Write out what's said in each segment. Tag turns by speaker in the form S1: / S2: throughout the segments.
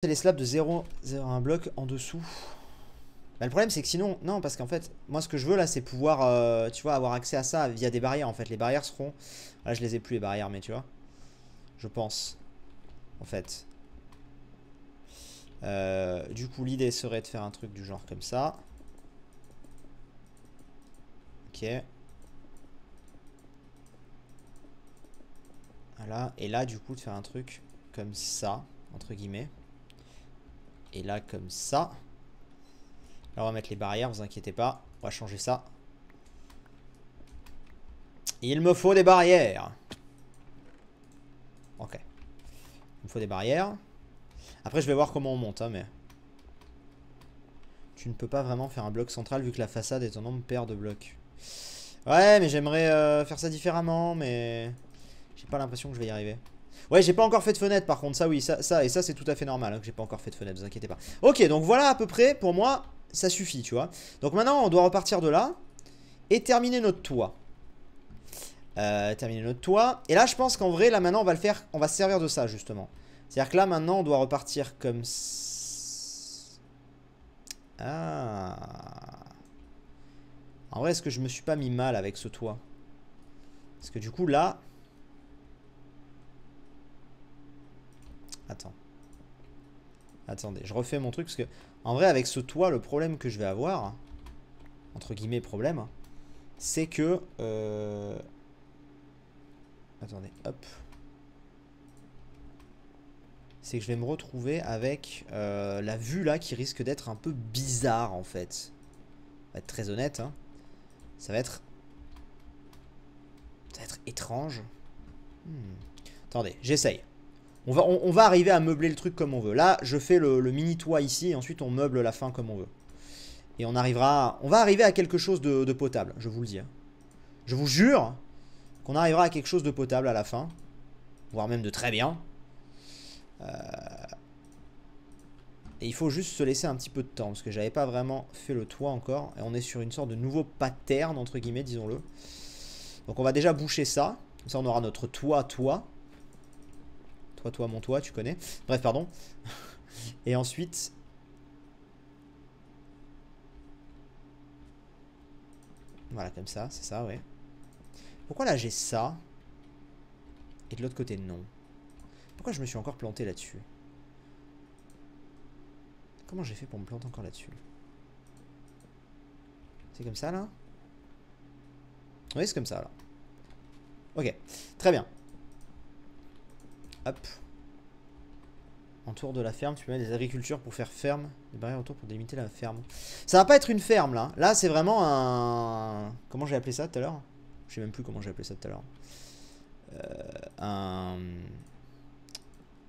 S1: les slabs de 0,01 bloc en dessous. Bah, le problème c'est que sinon, non, parce qu'en fait, moi ce que je veux là c'est pouvoir, tu vois, avoir accès à ça via des barrières en fait. Les barrières seront, là je les ai plus les barrières, mais tu vois, je pense, en fait. Du coup l'idée serait de faire un truc du genre comme ça. Ok. Voilà, et là du coup de faire un truc comme ça, entre guillemets. Et là comme ça. Là on va mettre les barrières, vous inquiétez pas, on va changer ça. Il me faut des barrières. Ok. Il me faut des barrières. Après je vais voir comment on monte, hein, mais... Tu ne peux pas vraiment faire un bloc central vu que la façade est en nombre pair de blocs. Ouais, mais j'aimerais faire ça différemment, mais... J'ai pas l'impression que je vais y arriver. Ouais, j'ai pas encore fait de fenêtre par contre, ça oui, ça et ça c'est tout à fait normal, hein, que j'ai pas encore fait de fenêtre, vous inquiétez pas. Ok, donc voilà à peu près, pour moi, ça suffit, tu vois. Donc maintenant, on doit repartir de là et terminer notre toit. Terminer notre toit. Et là, je pense qu'en vrai, là maintenant, on va le faire, on va se servir de ça, justement. C'est-à-dire que là, maintenant, on doit repartir comme ça. Ah. En vrai, est-ce que je me suis pas mis mal avec ce toit? Parce que du coup, là... Attends. Attendez, je refais mon truc parce que... En vrai, avec ce toit, le problème que je vais avoir... Entre guillemets, problème... C'est que... Attendez, hop. C'est que je vais me retrouver avec la vue là qui risque d'être un peu bizarre en fait. On va être très honnête, hein. Ça va être étrange. Attendez, j'essaye. On va arriver à meubler le truc comme on veut. Là, je fais le mini toit ici et ensuite on meuble la fin comme on veut. Et on va arriver à quelque chose de potable, je vous le dis, hein. Je vous jure qu'on arrivera à quelque chose de potable à la fin. Voire même de très bien. Et il faut juste se laisser un petit peu de temps. Parce que j'avais pas vraiment fait le toit encore. Et on est sur une sorte de nouveau pattern, entre guillemets, disons-le. Donc on va déjà boucher ça. Comme ça on aura notre toit. Toi, mon toit, tu connais. Bref, pardon. Et ensuite... Voilà, comme ça, c'est ça, ouais. Pourquoi là j'ai ça? Et de l'autre côté, non. Pourquoi je me suis encore planté là-dessus? Comment j'ai fait pour me planter encore là-dessus? C'est comme ça, là? Oui, c'est comme ça, là. Ok, très bien. Hop. Autour de la ferme, tu peux mettre des agricultures pour faire ferme. Des barrières autour pour délimiter la ferme. Ça va pas être une ferme, là. Là, c'est vraiment un... Comment j'ai appelé ça tout à l'heure? Je sais même plus comment j'ai appelé ça tout à l'heure.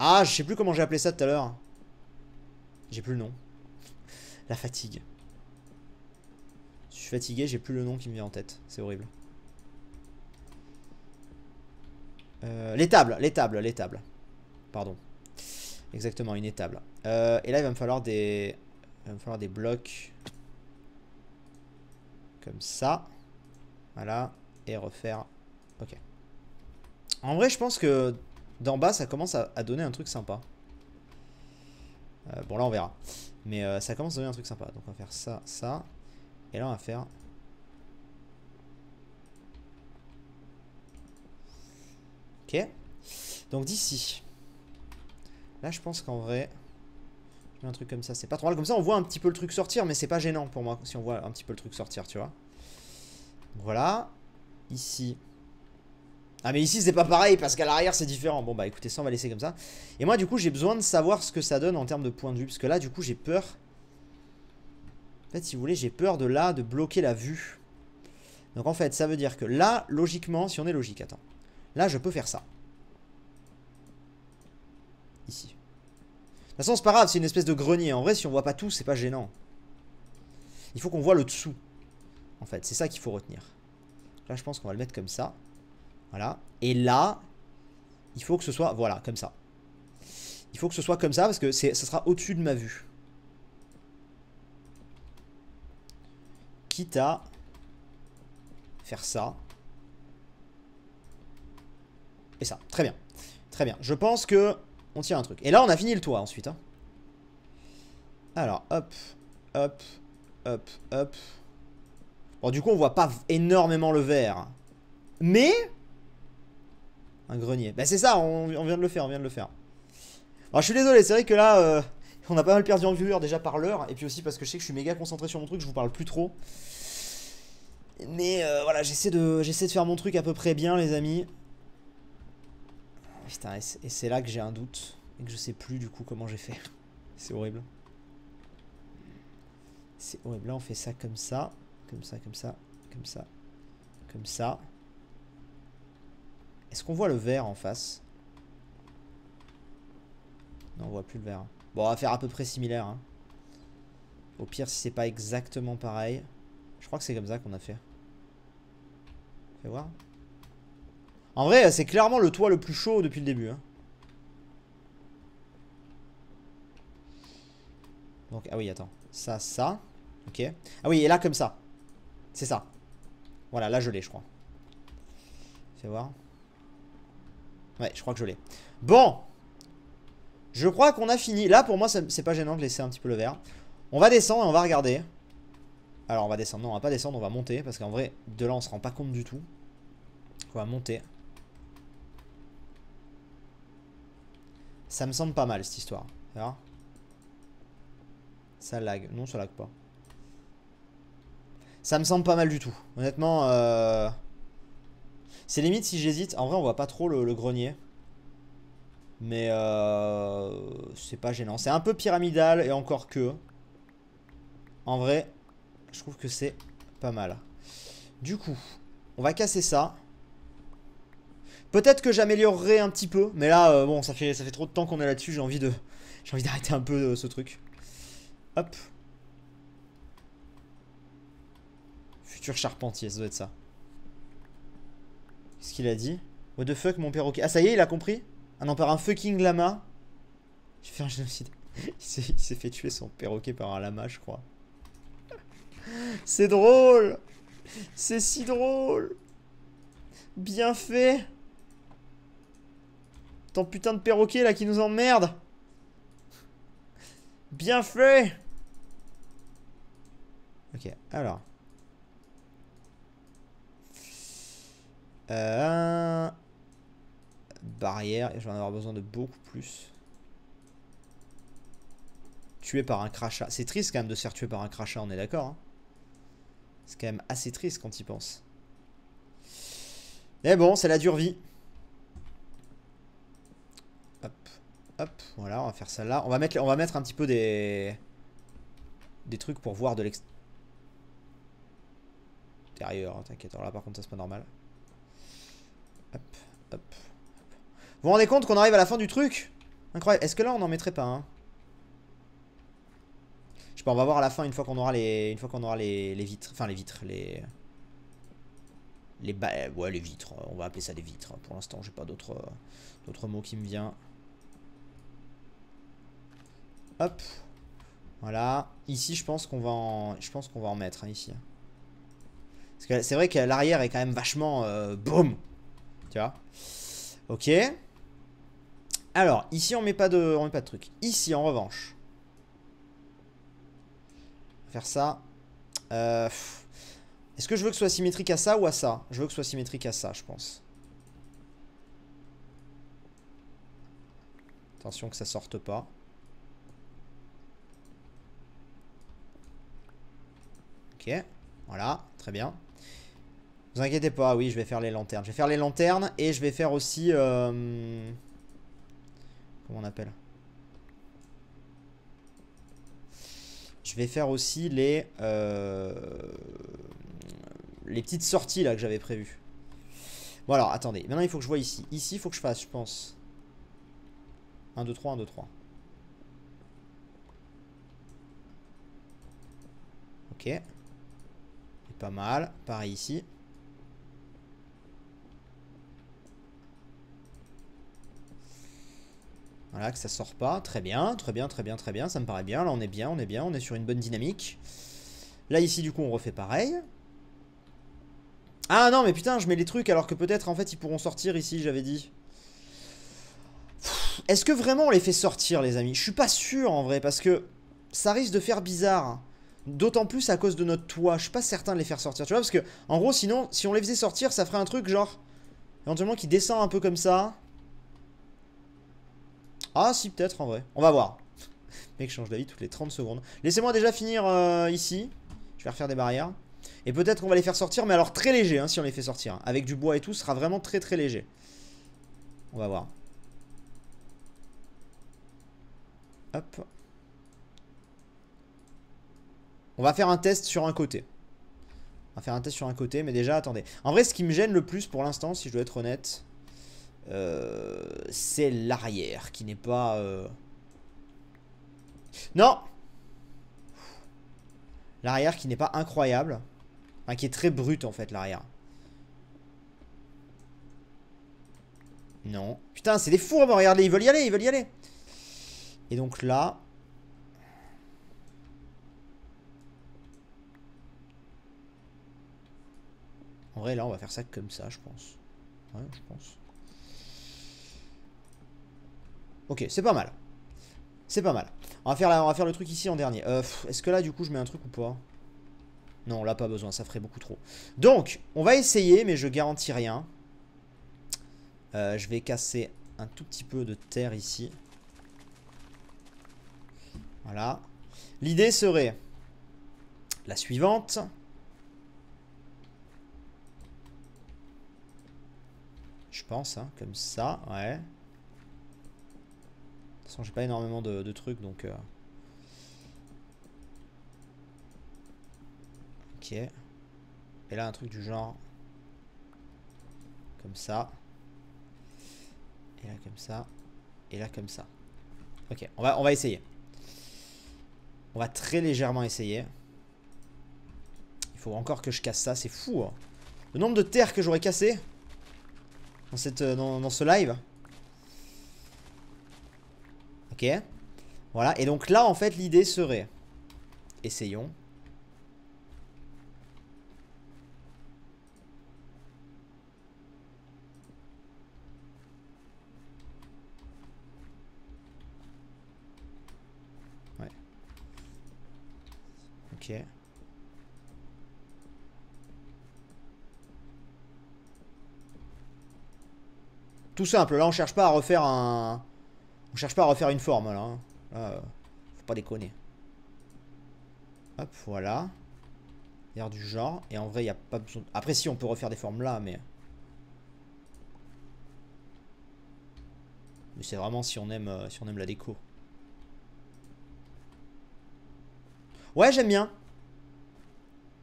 S1: Ah, je sais plus comment j'ai appelé ça tout à l'heure. J'ai plus le nom. La fatigue. Je suis fatigué, j'ai plus le nom qui me vient en tête. C'est horrible. L'étable. Pardon. Exactement, une étable. Et là, il va me falloir des... blocs. Comme ça. Voilà. Et refaire... Ok. En vrai, je pense que d'en bas, ça commence à donner un truc sympa. Bon, là, on verra. Mais ça commence à donner un truc sympa. Donc, on va faire ça, ça. Et là, on va faire... Ok. Donc, d'ici. Là, je pense qu'en vrai... Je mets un truc comme ça. C'est pas trop mal. Comme ça, on voit un petit peu le truc sortir. Mais c'est pas gênant pour moi si on voit un petit peu le truc sortir, tu vois. Donc, voilà. Ici... Ah mais ici c'est pas pareil parce qu'à l'arrière c'est différent. Bon bah écoutez, ça on va laisser comme ça. Et moi du coup j'ai besoin de savoir ce que ça donne en termes de point de vue. Parce que là du coup j'ai peur. En fait si vous voulez j'ai peur de là de bloquer la vue. Donc en fait ça veut dire que là logiquement, si on est logique, attends. Là je peux faire ça. Ici. De toute façon c'est pas grave, c'est une espèce de grenier. En vrai si on voit pas tout c'est pas gênant. Il faut qu'on voit le dessous. En fait c'est ça qu'il faut retenir. Là je pense qu'on va le mettre comme ça. Voilà. Et là, il faut que ce soit... Voilà, comme ça. Il faut que ce soit comme ça parce que ça sera au-dessus de ma vue. Quitte à faire ça. Et ça. Très bien. Très bien. Je pense que on tient un truc. Et là, on a fini le toit ensuite, hein. Alors, hop, hop, hop, hop. Bon, du coup, on voit pas énormément le vert. Mais... un grenier. Bah c'est ça, on vient de le faire, on vient de le faire. Alors je suis désolé, c'est vrai que là, on a pas mal perdu en viewers déjà par l'heure. Et puis aussi parce que je sais que je suis méga concentré sur mon truc, je vous parle plus trop. Mais voilà, j'essaie de faire mon truc à peu près bien, les amis. Putain, et c'est là que j'ai un doute. Et que je sais plus du coup comment j'ai fait. C'est horrible. C'est horrible. Là, on fait ça comme ça. Comme ça, comme ça, comme ça. Comme ça. Est-ce qu'on voit le vert en face? Non, on voit plus le vert. Bon, on va faire à peu près similaire. Hein. Au pire, si c'est pas exactement pareil. Je crois que c'est comme ça qu'on a fait. Fais voir. En vrai, c'est clairement le toit le plus chaud depuis le début. Hein. Donc, ah oui, attends. Ça, ça. Ok. Ah oui, et là, comme ça. C'est ça. Voilà, là, je l'ai, je crois. Fais voir. Ouais, je crois que je l'ai. Bon. Je crois qu'on a fini. Là, pour moi, c'est pas gênant de laisser un petit peu le vert. On va descendre et on va regarder. Alors, on va descendre. Non, on va pas descendre, on va monter. Parce qu'en vrai, de là, on se rend pas compte du tout. On va monter. Ça me semble pas mal, cette histoire. Alors, ça lag. Non, ça lag pas. Ça me semble pas mal du tout. Honnêtement, c'est limite si j'hésite. En vrai, on voit pas trop le grenier. Mais c'est pas gênant. C'est un peu pyramidal et encore que. En vrai, je trouve que c'est pas mal. Du coup, on va casser ça. Peut-être que j'améliorerai un petit peu. Mais là, bon, ça fait trop de temps qu'on est là-dessus. J'ai envie d'arrêter un peu ce truc. Hop. Futur charpentier, ça doit être ça. Qu'est-ce qu'il a dit? What the fuck, mon perroquet? Ah, ça y est, il a compris? Ah non, par un fucking lama. Je vais faire un génocide. Il s'est fait tuer son perroquet par un lama, je crois. C'est drôle. C'est si drôle. Bien fait. Ton putain de perroquet là qui nous emmerde. Bien fait. Ok, alors. Barrière, et je vais en avoir besoin de beaucoup plus. Tué par un crachat. C'est triste quand même de se faire tuer par un crachat, on est d'accord hein. C'est quand même assez triste quand il pense. Mais bon, c'est la dure vie. Hop, hop, voilà, on va faire ça là. On va mettre un petit peu des trucs pour voir de l'extérieur. Hein, t'inquiète, alors là par contre ça c'est pas normal. Hop, hop. Vous vous rendez compte qu'on arrive à la fin du truc? Incroyable. Est-ce que là on en mettrait pas un? Je sais pas, on va voir à la fin une fois qu'on aura les vitres. Enfin les vitres, ouais, les vitres. On va appeler ça des vitres. Pour l'instant, j'ai pas d'autres mots qui me viennent. Hop. Voilà. Ici, je pense qu'on va en mettre hein, ici. Parce que c'est vrai que l'arrière est quand même vachement boum. Tu vois. Ok. Alors, ici, on met pas de truc. Ici, en revanche. Faire ça. Est-ce que je veux que ce soit symétrique à ça ou à ça? Je veux que ce soit symétrique à ça, je pense. Attention que ça sorte pas. Ok, voilà, très bien. Vous inquiétez pas, oui, je vais faire les lanternes. Je vais faire les lanternes et je vais faire aussi... comment on appelle? Je vais faire aussi les petites sorties là que j'avais prévues. Bon alors, attendez. Maintenant, il faut que je vois ici. Ici, il faut que je fasse, je pense. 1, 2, 3, 1, 2, 3. Ok. C'est pas mal. Pareil ici. Voilà, que ça sort pas. Très bien, très bien, très bien, très bien. Ça me paraît bien. Là, on est bien, on est bien. On est sur une bonne dynamique. Là, ici, du coup, on refait pareil. Ah non, mais putain, je mets les trucs alors que peut-être, en fait, ils pourront sortir ici, j'avais dit. Est-ce que vraiment on les fait sortir, les amis? Je suis pas sûr, en vrai, parce que... ça risque de faire bizarre. D'autant plus à cause de notre toit. Je suis pas certain de les faire sortir, tu vois, parce que, en gros, sinon, si on les faisait sortir, ça ferait un truc genre, éventuellement, qui descend un peu comme ça. Ah, si, peut-être, en vrai. On va voir. Le mec change d'avis toutes les 30 secondes. Laissez-moi déjà finir ici. Je vais refaire des barrières. Et peut-être qu'on va les faire sortir, mais alors très léger, hein, si on les fait sortir. Avec du bois et tout, ce sera vraiment très très léger. On va voir. Hop. On va faire un test sur un côté. On va faire un test sur un côté, mais déjà, attendez. En vrai, ce qui me gêne le plus pour l'instant, si je dois être honnête, c'est l'arrière, qui n'est pas... Non! L'arrière qui n'est pas incroyable. Enfin, qui est très brut, en fait, l'arrière. Non. Putain, c'est des fous, regardez, ils veulent y aller, ils veulent y aller. Et donc là... En vrai, là, on va faire ça comme ça, je pense. Ouais, je pense. Ok, c'est pas mal. C'est pas mal. On va faire le truc ici en dernier. Est-ce que là, du coup, je mets un truc ou pas? Non, là, pas besoin, ça ferait beaucoup trop. Donc, on va essayer, mais je garantis rien. Je vais casser un tout petit peu de terre ici. Voilà. L'idée serait la suivante. Je pense, hein, comme ça, ouais. De toute façon, j'ai pas énormément de trucs, donc... Ok. Et là, un truc du genre... Comme ça. Et là, comme ça. Et là, comme ça. Ok, on va essayer. On va très légèrement essayer. Il faut encore que je casse ça, c'est fou, hein. Le nombre de terres que j'aurais cassé dans ce live. Ok. Voilà, et donc là, en fait, l'idée serait... Essayons. Ouais. Ok. Tout simple, là on cherche pas à refaire un... On cherche pas à refaire une forme là, hein. Là, faut pas déconner. Hop, voilà. L'air du genre. Et en vrai, il n'y a pas besoin... Après si, on peut refaire des formes là, mais... Mais c'est vraiment si on aime la déco. Ouais, j'aime bien.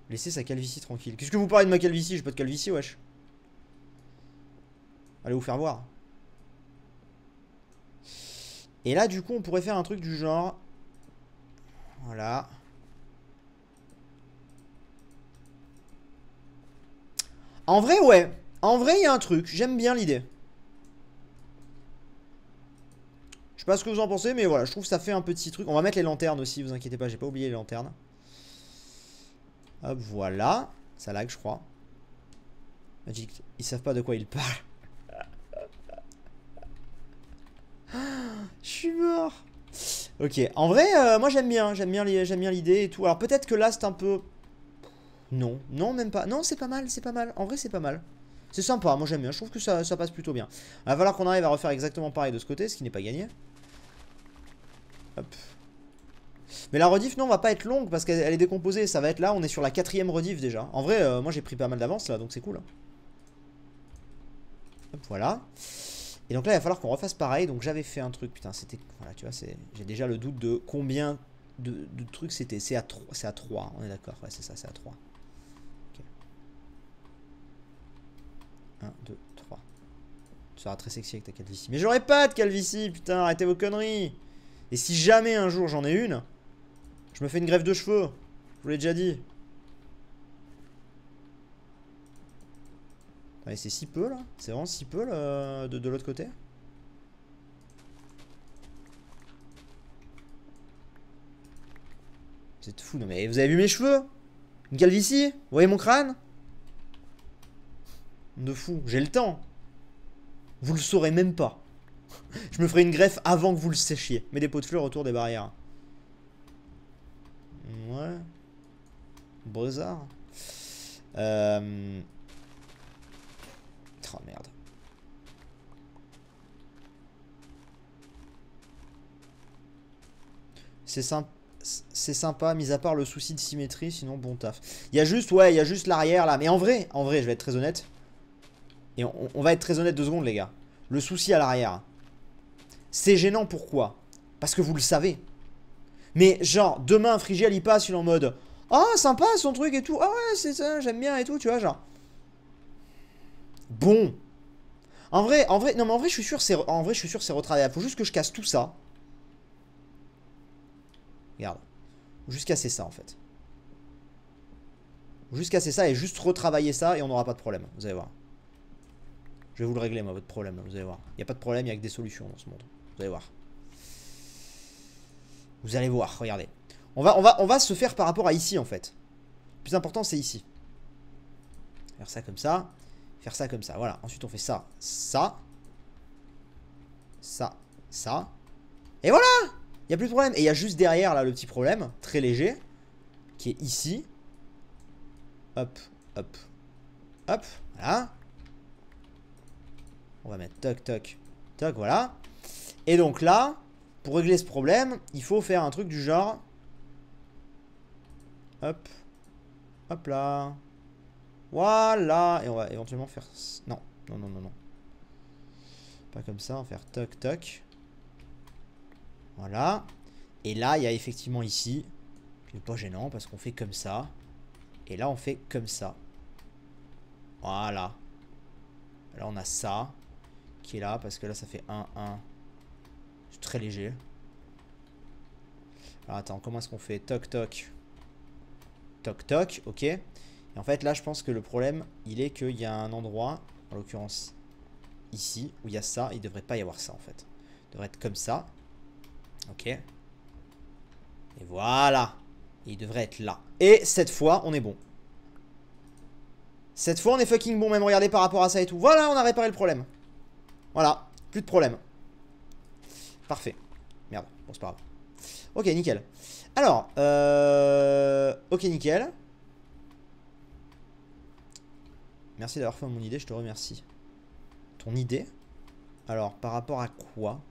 S1: Laissez sa calvitie tranquille. Qu'est-ce que vous parlez de ma calvitie? J'ai pas de calvitie, wesh. Allez vous faire voir. Et là, du coup, on pourrait faire un truc du genre... Voilà. En vrai, ouais. En vrai, il y a un truc. J'aime bien l'idée. Je sais pas ce que vous en pensez, mais voilà, je trouve que ça fait un petit truc. On va mettre les lanternes aussi, vous inquiétez pas, j'ai pas oublié les lanternes. Hop, voilà. Ça lag, je crois. Magic, ils savent pas de quoi ils parlent. Je suis mort. Ok, en vrai, moi j'aime bien l'idée et tout. Alors peut-être que là c'est un peu... Non, non même pas. Non, c'est pas mal, c'est pas mal. En vrai c'est pas mal. C'est sympa, moi j'aime bien. Je trouve que ça passe plutôt bien. Il va falloir qu'on arrive à refaire exactement pareil de ce côté, ce qui n'est pas gagné. Hop. Mais la rediff, non, va pas être longue parce qu'elle est décomposée. Ça va être là, on est sur la 4ème rediff déjà. En vrai, moi j'ai pris pas mal d'avance là, donc c'est cool. Hop, voilà. Et donc là, il va falloir qu'on refasse pareil. Donc j'avais fait un truc, putain, c'était... Voilà, tu vois, j'ai déjà le doute de combien de trucs c'était. C'est à 3, on est d'accord. Ouais, c'est ça, c'est à 3. Ok. 1, 2, 3. Tu seras très sexy avec ta calvitie. Mais j'aurais pas de calvitie, putain, arrêtez vos conneries. Et si jamais un jour j'en ai une, je me fais une greffe de cheveux. Je vous l'ai déjà dit. Allez, c'est si peu là. C'est vraiment si peu là, de l'autre côté. C'est fou. Non mais vous avez vu mes cheveux? Une calvitie? Vous voyez mon crâne? De fou. J'ai le temps. Vous le saurez même pas. Je me ferai une greffe avant que vous le séchiez. Mets des pots de fleurs autour des barrières. Ouais. Brezard. Oh merde. C'est sympa. C'est sympa, mis à part le souci de symétrie, sinon bon taf. Il y a juste, ouais, il y a juste l'arrière là. Mais en vrai, je vais être très honnête. Et on va être très honnête 2 secondes, les gars. Le souci à l'arrière. C'est gênant, pourquoi? Parce que vous le savez. Mais genre, demain, Frigiel, il passe, il est en mode ah, sympa son truc et tout. Ah ouais, c'est ça, j'aime bien et tout, tu vois, genre. Bon. En vrai, non, mais en vrai, je suis sûr, c'est retravaillable. Faut juste que je casse tout ça. Regarde. Juste casser ça, en fait. Juste casser ça et juste retravailler ça et on n'aura pas de problème. Vous allez voir. Je vais vous le régler, moi, votre problème, là, vous allez voir. Il n'y a pas de problème, il n'y a que des solutions dans ce monde. Vous allez voir. Vous allez voir, regardez. On va se faire par rapport à ici, en fait. Le plus important, c'est ici. Faire ça comme ça. Faire ça comme ça, voilà. Ensuite, on fait ça, ça. Ça, ça. Et voilà! Il n'y a plus de problème. Et il y a juste derrière, là, le petit problème, très léger, qui est ici. Hop, hop, hop, voilà. On va mettre toc, toc, toc, voilà. Et donc là, pour régler ce problème, il faut faire un truc du genre... Hop, hop là. Voilà. Et on va éventuellement faire... Non, non, non, non, non. Pas comme ça, on va faire toc, toc. Voilà. Et là, il y a effectivement ici, qui n'est pas gênant parce qu'on fait comme ça. Et là, on fait comme ça. Voilà. Là, on a ça qui est là parce que là, ça fait 1, 1. C'est très léger. Alors, attends, comment est-ce qu'on fait? Toc, toc. Toc, toc, ok. Et en fait, là, je pense que le problème, il est qu'il y a un endroit, en l'occurrence ici, où il y a ça. Il ne devrait pas y avoir ça, en fait. Il devrait être comme ça. Ok. Et voilà. Et il devrait être là. Et cette fois, on est bon. Cette fois, on est fucking bon, même regardez par rapport à ça et tout. Voilà, on a réparé le problème. Voilà, plus de problème. Parfait. Merde, bon, c'est pas grave. Ok, nickel. Alors, ok, nickel. Merci d'avoir fait mon idée, je te remercie. Ton idée? Alors, par rapport à quoi?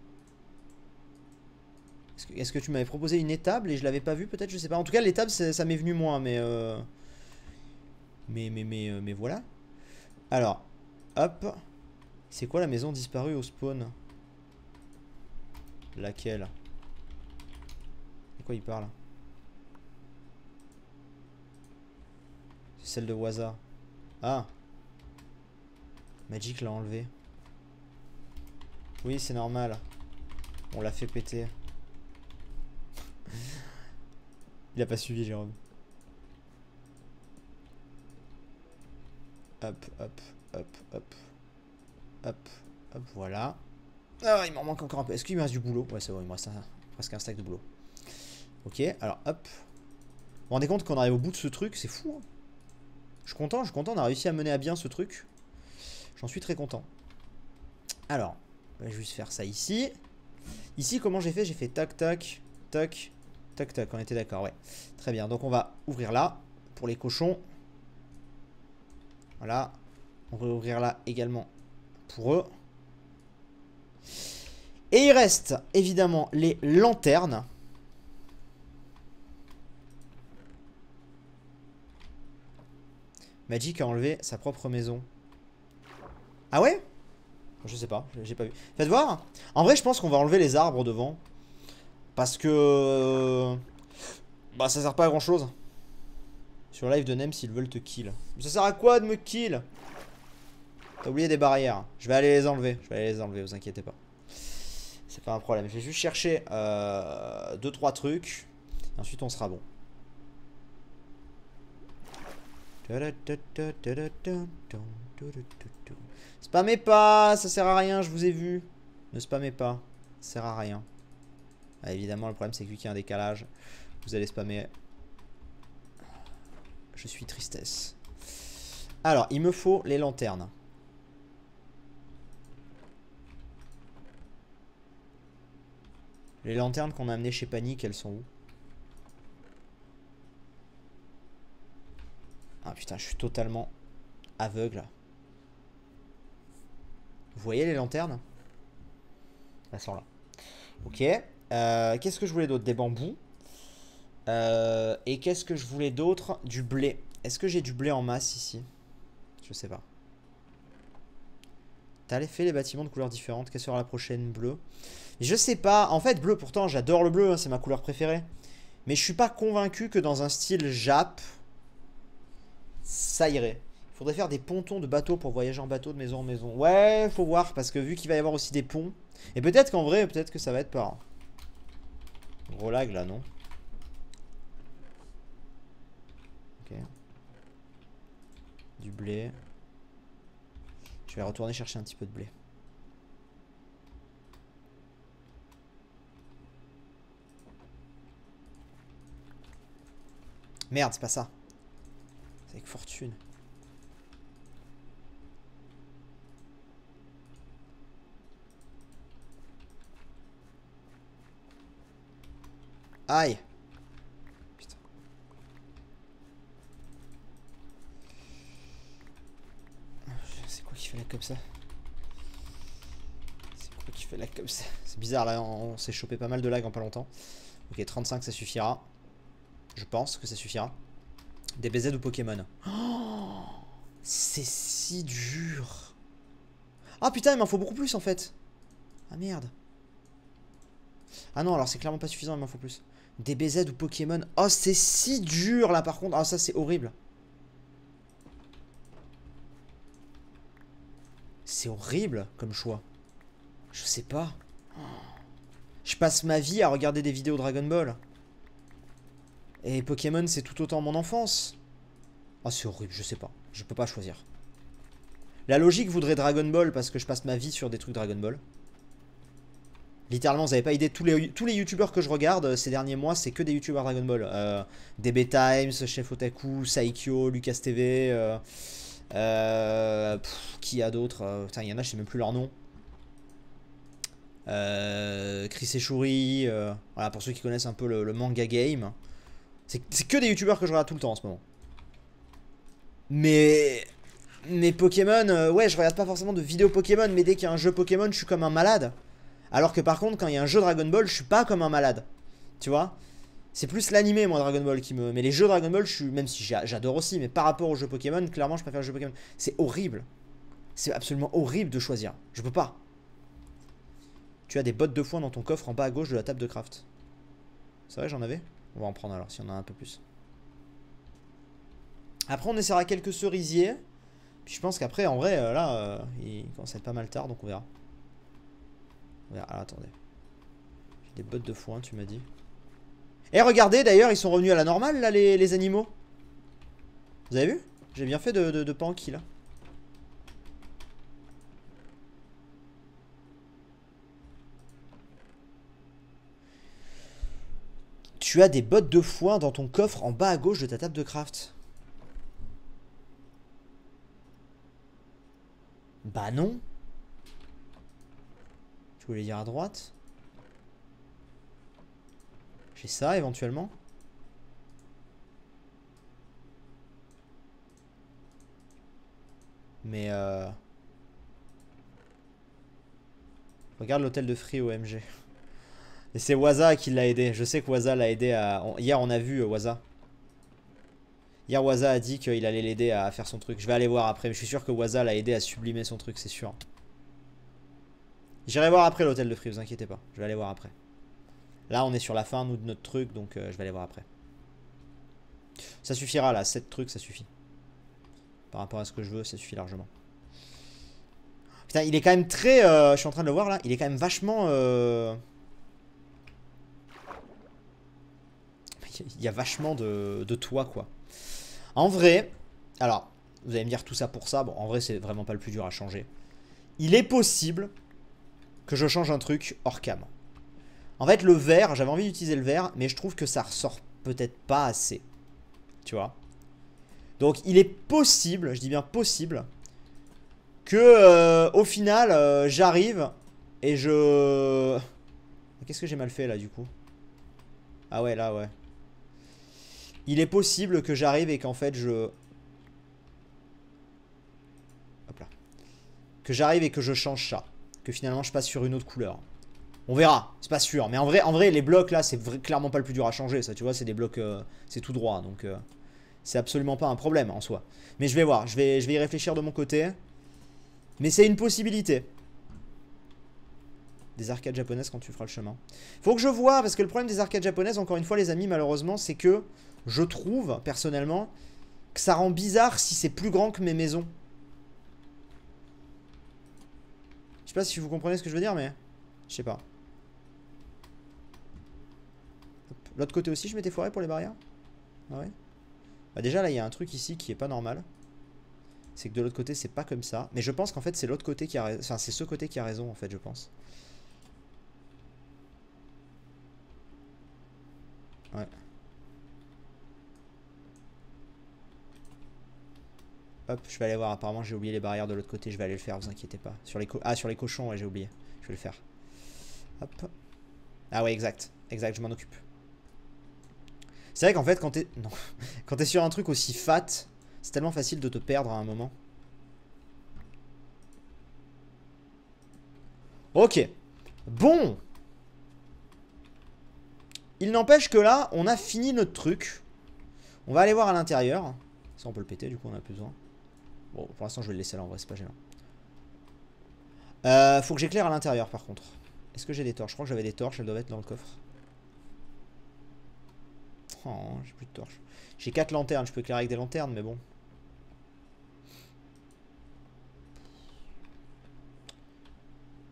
S1: Est-ce que tu m'avais proposé une étable et je l'avais pas vue peut-être? Je sais pas. En tout cas, l'étable, ça m'est venu moins, mais... Mais voilà. Alors, hop. C'est quoi la maison disparue au spawn? Laquelle? De quoi il parle? C'est celle de Waza. Ah. Magic l'a enlevé. Oui, c'est normal. On l'a fait péter. Il a pas suivi, Jérôme. Hop, hop, hop, hop. Hop, hop, voilà. Ah, il m'en manque encore un peu. Est-ce qu'il me reste du boulot? Ouais, c'est bon, il me reste presque un stack de boulot. Ok, alors hop. Vous vous rendez compte qu'on arrive au bout de ce truc? C'est fou, hein. Je suis content, on a réussi à mener à bien ce truc. J'en suis très content. Alors, je vais juste faire ça ici. Ici, comment j'ai fait? J'ai fait tac, tac, tac, tac, tac. On était d'accord, ouais. Très bien, donc on va ouvrir là pour les cochons. Voilà. On va ouvrir là également pour eux. Et il reste évidemment les lanternes. Magic a enlevé sa propre maison. Ah ouais? Je sais pas, j'ai pas vu. Faites voir. En vrai, je pense qu'on va enlever les arbres devant. Parce que... Bah, ça sert pas à grand chose. Sur live de Nem, s'ils veulent te kill. Ça sert à quoi de me kill? T'as oublié des barrières. Je vais aller les enlever. Vous inquiétez pas. C'est pas un problème. Je vais juste chercher 2-3 trucs. Et ensuite, on sera bon. Spammez pas, ça sert à rien, je vous ai vu. Ne spammez pas, ça sert à rien. Ah, évidemment, le problème c'est que vu qu'il y a un décalage, vous allez spammer. Je suis tristesse. Alors, il me faut les lanternes. Les lanternes qu'on a amenées chez Panic, elles sont où? Ah putain, je suis totalement aveugle. Vous voyez les lanternes? Elles sont là. Ok. Qu'est-ce que je voulais d'autre? Des bambous. Et qu'est-ce que je voulais d'autre? Du blé. Est-ce que j'ai du blé en masse ici? Je sais pas. T'as fait les bâtiments de couleurs différentes. Quelle sera la prochaine? Bleu. Je sais pas. En fait, bleu, pourtant, j'adore le bleu. Hein, c'est ma couleur préférée. Mais je suis pas convaincu que dans un style Jap, ça irait. Il faudrait faire des pontons de bateau pour voyager en bateau de maison en maison. Ouais, faut voir. Parce que vu qu'il va y avoir aussi des ponts. Et peut-être qu'en vrai, peut-être que ça va être par... Gros lag là, non? Ok. Du blé. Je vais retourner chercher un petit peu de blé. Merde, c'est pas ça. C'est avec fortune. Aïe. Putain. C'est quoi qui fait là comme ça? C'est quoi qui fait là comme ça? C'est bizarre là, on s'est chopé pas mal de lag en pas longtemps. Ok, 35 ça suffira. Je pense que ça suffira. DBZ ou Pokémon? Oh, c'est si dur. Ah putain, il m'en faut beaucoup plus en fait. Ah merde. Ah non, alors c'est clairement pas suffisant, il m'en faut plus. DBZ ou Pokémon? Oh, c'est si dur là par contre. Ah, ça c'est horrible. C'est horrible comme choix. Je sais pas. Je passe ma vie à regarder des vidéos Dragon Ball. Et Pokémon, c'est tout autant mon enfance. Oh, c'est horrible, je sais pas. Je peux pas choisir. La logique voudrait Dragon Ball parce que je passe ma vie sur des trucs Dragon Ball. Littéralement, vous avez pas idée, tous les youtubeurs que je regarde ces derniers mois, c'est que des youtubeurs Dragon Ball. DB Times, Chef Otaku, Saikyo, Lucas TV, qui a d'autres? Putain, il y en a, je sais même plus leur nom. Chris et Shuri, voilà, pour ceux qui connaissent un peu le manga game. C'est que des youtubeurs que je regarde tout le temps en ce moment. Mais Pokémon, ouais, je regarde pas forcément de vidéos Pokémon, mais dès qu'il y a un jeu Pokémon, je suis comme un malade. Alors que par contre, quand il y a un jeu Dragon Ball, je suis pas comme un malade. Tu vois? C'est plus l'animé, moi, Dragon Ball, qui me... Mais les jeux Dragon Ball, je suis... Même si j'adore aussi, mais par rapport aux jeux Pokémon, clairement, je préfère les jeux Pokémon. C'est horrible. C'est absolument horrible de choisir. Je peux pas. Tu as des bottes de foin dans ton coffre en bas à gauche de la table de craft. C'est vrai, j'en avais? On va en prendre alors, s'il y en a un peu plus. Après, on essaiera quelques cerisiers. Puis je pense qu'après, en vrai, là, il commence à être pas mal tard, donc on verra. On verra. Ah, attendez. J'ai des bottes de foin, tu m'as dit. Et regardez, d'ailleurs, ils sont revenus à la normale, là, les animaux. Vous avez vu? J'ai bien fait de pas en kill, là. Tu as des bottes de foin dans ton coffre en bas à gauche de ta table de craft. Bah non. Tu voulais dire à droite? J'ai ça éventuellement. Mais regarde l'hôtel de Free OMG. Et c'est Waza qui l'a aidé. Je sais que Waza l'a aidé à... Hier on a vu Waza. Hier Waza a dit qu'il allait l'aider à faire son truc. Je vais aller voir après. Mais je suis sûr que Waza l'a aidé à sublimer son truc, c'est sûr. J'irai voir après l'hôtel de Free, vous inquiétez pas. Je vais aller voir après. Là on est sur la fin nous de notre truc, donc je vais aller voir après. Ça suffira là, 7 trucs ça suffit. Par rapport à ce que je veux, ça suffit largement. Putain, il est quand même très... je suis en train de le voir là. Il est quand même vachement... Il y a vachement de toit quoi. En vrai... Alors, vous allez me dire tout ça pour ça. Bon, en vrai, c'est vraiment pas le plus dur à changer. Il est possible que je change un truc hors cam. En fait, le vert, j'avais envie d'utiliser le vert, mais je trouve que ça ressort peut-être pas assez. Tu vois? Donc, il est possible, je dis bien possible, que au final, j'arrive et je... Qu'est-ce que j'ai mal fait là, du coup? Ah ouais, là, ouais. Il est possible que j'arrive et qu'en fait, je que j'arrive et que je change ça. Que finalement je passe sur une autre couleur. On verra, c'est pas sûr. Mais en vrai les blocs là, c'est clairement pas le plus dur à changer. Ça, tu vois, c'est des blocs, c'est tout droit. Donc c'est absolument pas un problème en soi. Mais je vais voir, je vais y réfléchir de mon côté. Mais c'est une possibilité. Des arcades japonaises quand tu feras le chemin. Faut que je vois, parce que le problème des arcades japonaises, encore une fois les amis, malheureusement, c'est que je trouve, personnellement, que ça rend bizarre si c'est plus grand que mes maisons. Je sais pas si vous comprenez ce que je veux dire, mais... Je sais pas. L'autre côté aussi, je m'étais foiré pour les barrières? Ah ouais? Bah déjà, là, il y a un truc ici qui est pas normal. C'est que de l'autre côté, c'est pas comme ça. Mais je pense qu'en fait, c'est l'autre côté qui a raison. Enfin, c'est ce côté qui a raison, en fait, je pense. Ouais. Hop, je vais aller voir. Apparemment, j'ai oublié les barrières de l'autre côté. Je vais aller le faire, vous inquiétez pas. Sur les sur les cochons, ouais, j'ai oublié. Je vais le faire. Hop. Ah ouais, exact. Exact, je m'en occupe. C'est vrai qu'en fait, quand t'es... Non. Quand t'es sur un truc aussi fat, c'est tellement facile de te perdre à un moment. Ok. Bon. Il n'empêche que là, on a fini notre truc. On va aller voir à l'intérieur. Ça, on peut le péter, du coup, on a plus besoin. Bon, pour l'instant, je vais le laisser là, en vrai, c'est pas gênant. Faut que j'éclaire à l'intérieur, par contre. Est-ce que j'ai des torches? Je crois que j'avais des torches, elles doivent être dans le coffre. Oh, j'ai plus de torches. J'ai 4 lanternes, je peux éclairer avec des lanternes, mais bon.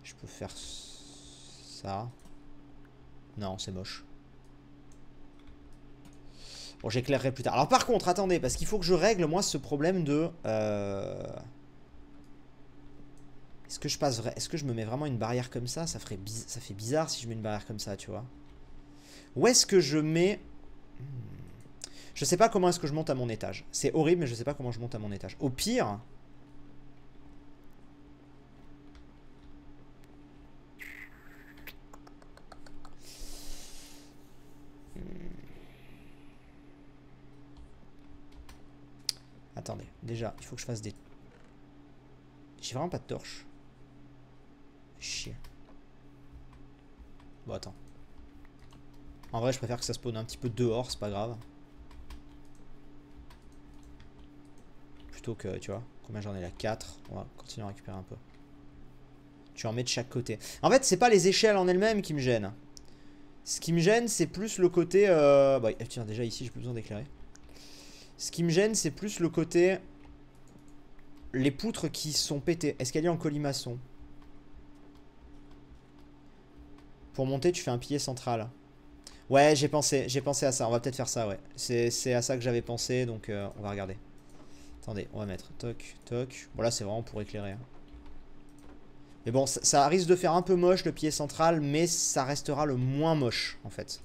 S1: Je peux faire ça. Non, c'est moche. Bon, j'éclairerai plus tard. Alors par contre, attendez, parce qu'il faut que je règle, moi, ce problème de... Est-ce que je passe Est-ce que je me mets vraiment une barrière comme ça? Ça fait bizarre si je mets une barrière comme ça, tu vois. Où est-ce que je mets... Je sais pas comment est-ce que je monte à mon étage. C'est horrible, mais je sais pas comment je monte à mon étage. Au pire... Attendez, déjà, il faut que je fasse des... J'ai vraiment pas de torche. Chier. Bon, attends. En vrai, je préfère que ça spawn un petit peu dehors, c'est pas grave. Plutôt que, tu vois, combien j'en ai là? 4. On va continuer à récupérer un peu. Tu en mets de chaque côté. En fait, c'est pas les échelles en elles-mêmes qui me gênent. Ce qui me gêne, c'est plus le côté... Bah, tiens, déjà ici, j'ai plus besoin d'éclairer. Ce qui me gêne, c'est plus le côté... Les poutres qui sont pétées. Escalier en colimaçon. Pour monter, tu fais un pilier central. Ouais, j'ai pensé à ça. On va peut-être faire ça, ouais. C'est à ça que j'avais pensé, donc on va regarder. Attendez, on va mettre toc, toc. Bon, là, c'est vraiment pour éclairer. Hein. Mais bon, ça risque de faire un peu moche, le pilier central, mais ça restera le moins moche, en fait.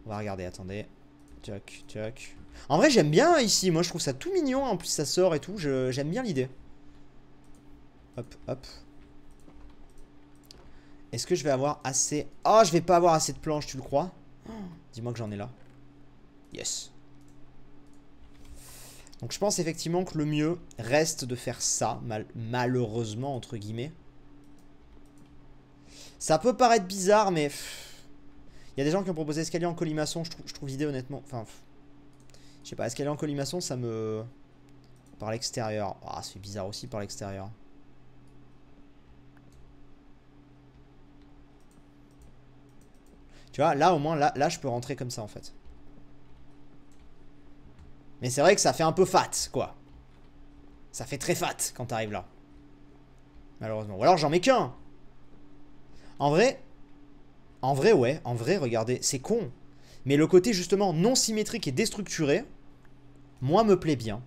S1: On va regarder, attendez. Toc, toc. En vrai, j'aime bien ici. Moi, je trouve ça tout mignon. En plus, ça sort et tout. J'aime bien l'idée. Hop, hop. Est-ce que je vais avoir assez... Oh, je vais pas avoir assez de planches, tu le crois? Oh, dis-moi que j'en ai là. Yes. Donc, je pense effectivement que le mieux reste de faire ça. Malheureusement, entre guillemets. Ça peut paraître bizarre, mais... Il y a des gens qui ont proposé escalier en colimaçon. Je trouve l'idée, honnêtement... Enfin... Je sais pas, escalier en colimaçon, ça me... Par l'extérieur. Ah, ça fait bizarre aussi par l'extérieur. Tu vois, là, au moins, là, je peux rentrer comme ça, en fait. Mais c'est vrai que ça fait un peu fat, quoi. Ça fait très fat quand t'arrives là. Malheureusement. Ou alors, j'en mets qu'un. En vrai, ouais. En vrai, regardez, c'est con. Mais le côté, justement, non symétrique et déstructuré, moi, me plaît bien.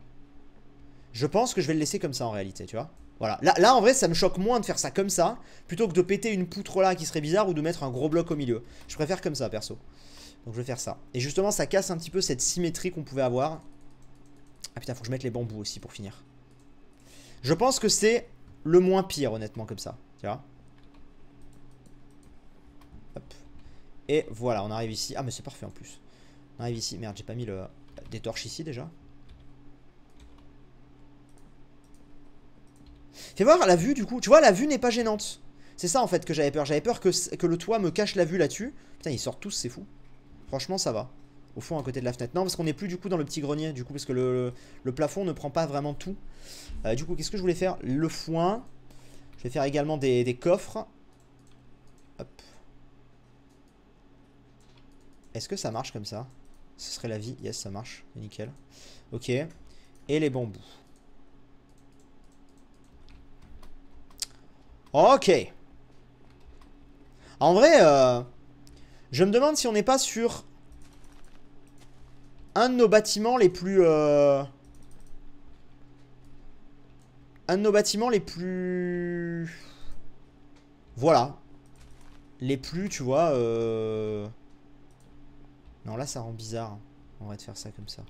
S1: Je pense que je vais le laisser comme ça, en réalité, tu vois. Voilà. Là, en vrai, ça me choque moins de faire ça comme ça, plutôt que de péter une poutre là qui serait bizarre ou de mettre un gros bloc au milieu. Je préfère comme ça, perso. Donc, je vais faire ça. Et justement, ça casse un petit peu cette symétrie qu'on pouvait avoir. Ah putain, faut que je mette les bambous aussi pour finir. Je pense que c'est le moins pire, honnêtement, comme ça. Tu vois. Hop. Et voilà, on arrive ici. Ah, mais c'est parfait en plus. On arrive ici. Merde, j'ai pas mis des torches ici déjà. Fais voir la vue du coup. Tu vois, la vue n'est pas gênante. C'est ça en fait que j'avais peur. J'avais peur que le toit me cache la vue là-dessus. Putain, ils sortent tous, c'est fou. Franchement, ça va. Au fond, à côté de la fenêtre. Non, parce qu'on n'est plus du coup dans le petit grenier. Du coup, parce que le plafond ne prend pas vraiment tout. Du coup, qu'est-ce que je voulais faire? Le foin. Je vais faire également des coffres. Hop. Est-ce que ça marche comme ça? Ce serait la vie. Yes, ça marche. Nickel. Ok. Et les bambous. Ok. En vrai, je me demande si on n'est pas sur un de nos bâtiments les plus... un de nos bâtiments les plus... Voilà. Les plus, tu vois... Non, là, ça rend bizarre. On va te faire ça comme ça.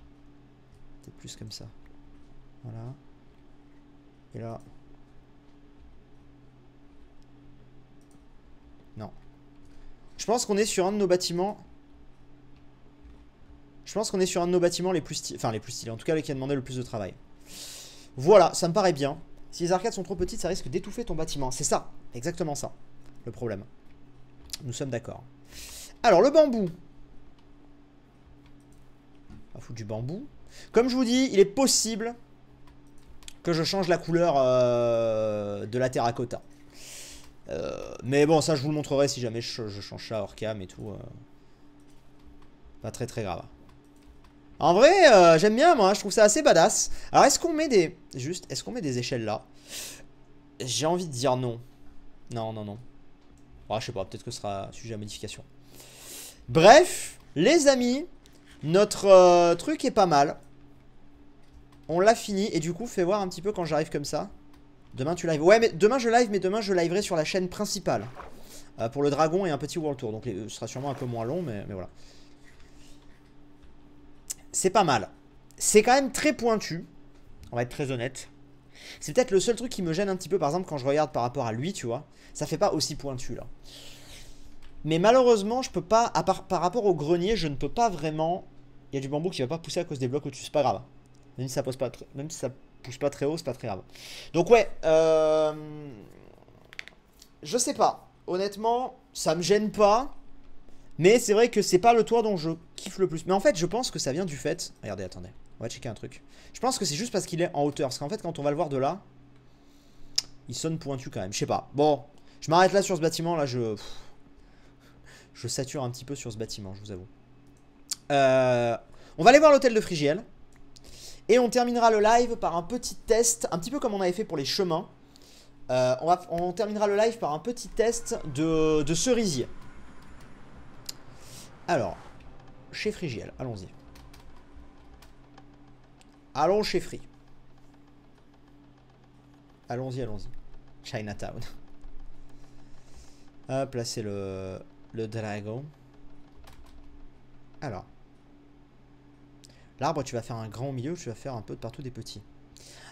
S1: Peut-être plus comme ça. Voilà. Et là... Non. Je pense qu'on est sur un de nos bâtiments... Je pense qu'on est sur un de nos bâtiments les plus stylés. Enfin, les plus stylés. En tout cas, les qui a demandé le plus de travail. Voilà, ça me paraît bien. Si les arcades sont trop petites, ça risque d'étouffer ton bâtiment. C'est ça, exactement ça, le problème. Nous sommes d'accord. Alors, le bambou. On va foutre du bambou. Comme je vous dis, il est possible que je change la couleur de la terracotta. Mais bon, ça, je vous le montrerai si jamais je change ça hors cam et tout. Pas très très grave. En vrai, j'aime bien, moi. Je trouve ça assez badass. Alors, est-ce qu'on met des... Juste, est-ce qu'on met des échelles là? J'ai envie de dire non. Non, non, non. Oh, je sais pas, peut-être que ce sera sujet à modification. Bref, les amis, notre truc est pas mal. On l'a fini. Et du coup, fais voir un petit peu quand j'arrive comme ça. Demain, tu live. Ouais, mais demain, je live, mais demain, je liverai sur la chaîne principale. Pour le dragon et un petit World Tour. Donc, ce sera sûrement un peu moins long, mais voilà. C'est pas mal. C'est quand même très pointu. On va être très honnête. C'est peut-être le seul truc qui me gêne un petit peu, par exemple, quand je regarde par rapport à lui, tu vois. Ça fait pas aussi pointu, là. Mais malheureusement, je peux pas, par rapport au grenier, je ne peux pas vraiment... Il y a du bambou qui va pas pousser à cause des blocs au-dessus, c'est pas grave. Même si ça pousse pas, même si ça pousse pas très haut, c'est pas très grave. Donc ouais, je sais pas. Honnêtement, ça me gêne pas. Mais c'est vrai que c'est pas le toit dont je kiffe le plus. Mais en fait, je pense que ça vient du fait... Regardez, attendez. On va checker un truc. Je pense que c'est juste parce qu'il est en hauteur. Parce qu'en fait, quand on va le voir de là, il sonne pointu quand même. Je sais pas. Bon, je m'arrête là sur ce bâtiment. Là, je sature un petit peu sur ce bâtiment, je vous avoue. On va aller voir l'hôtel de Frigiel. Et on terminera le live par un petit test. Un petit peu comme on avait fait pour les chemins. On terminera le live par un petit test de cerisier. Alors, chez Frigiel, allons-y. Allons chez Free. Allons-y, allons-y. Chinatown. Hop, là c'est le dragon. Alors. L'arbre, tu vas faire un grand au milieu, tu vas faire un peu de partout des petits.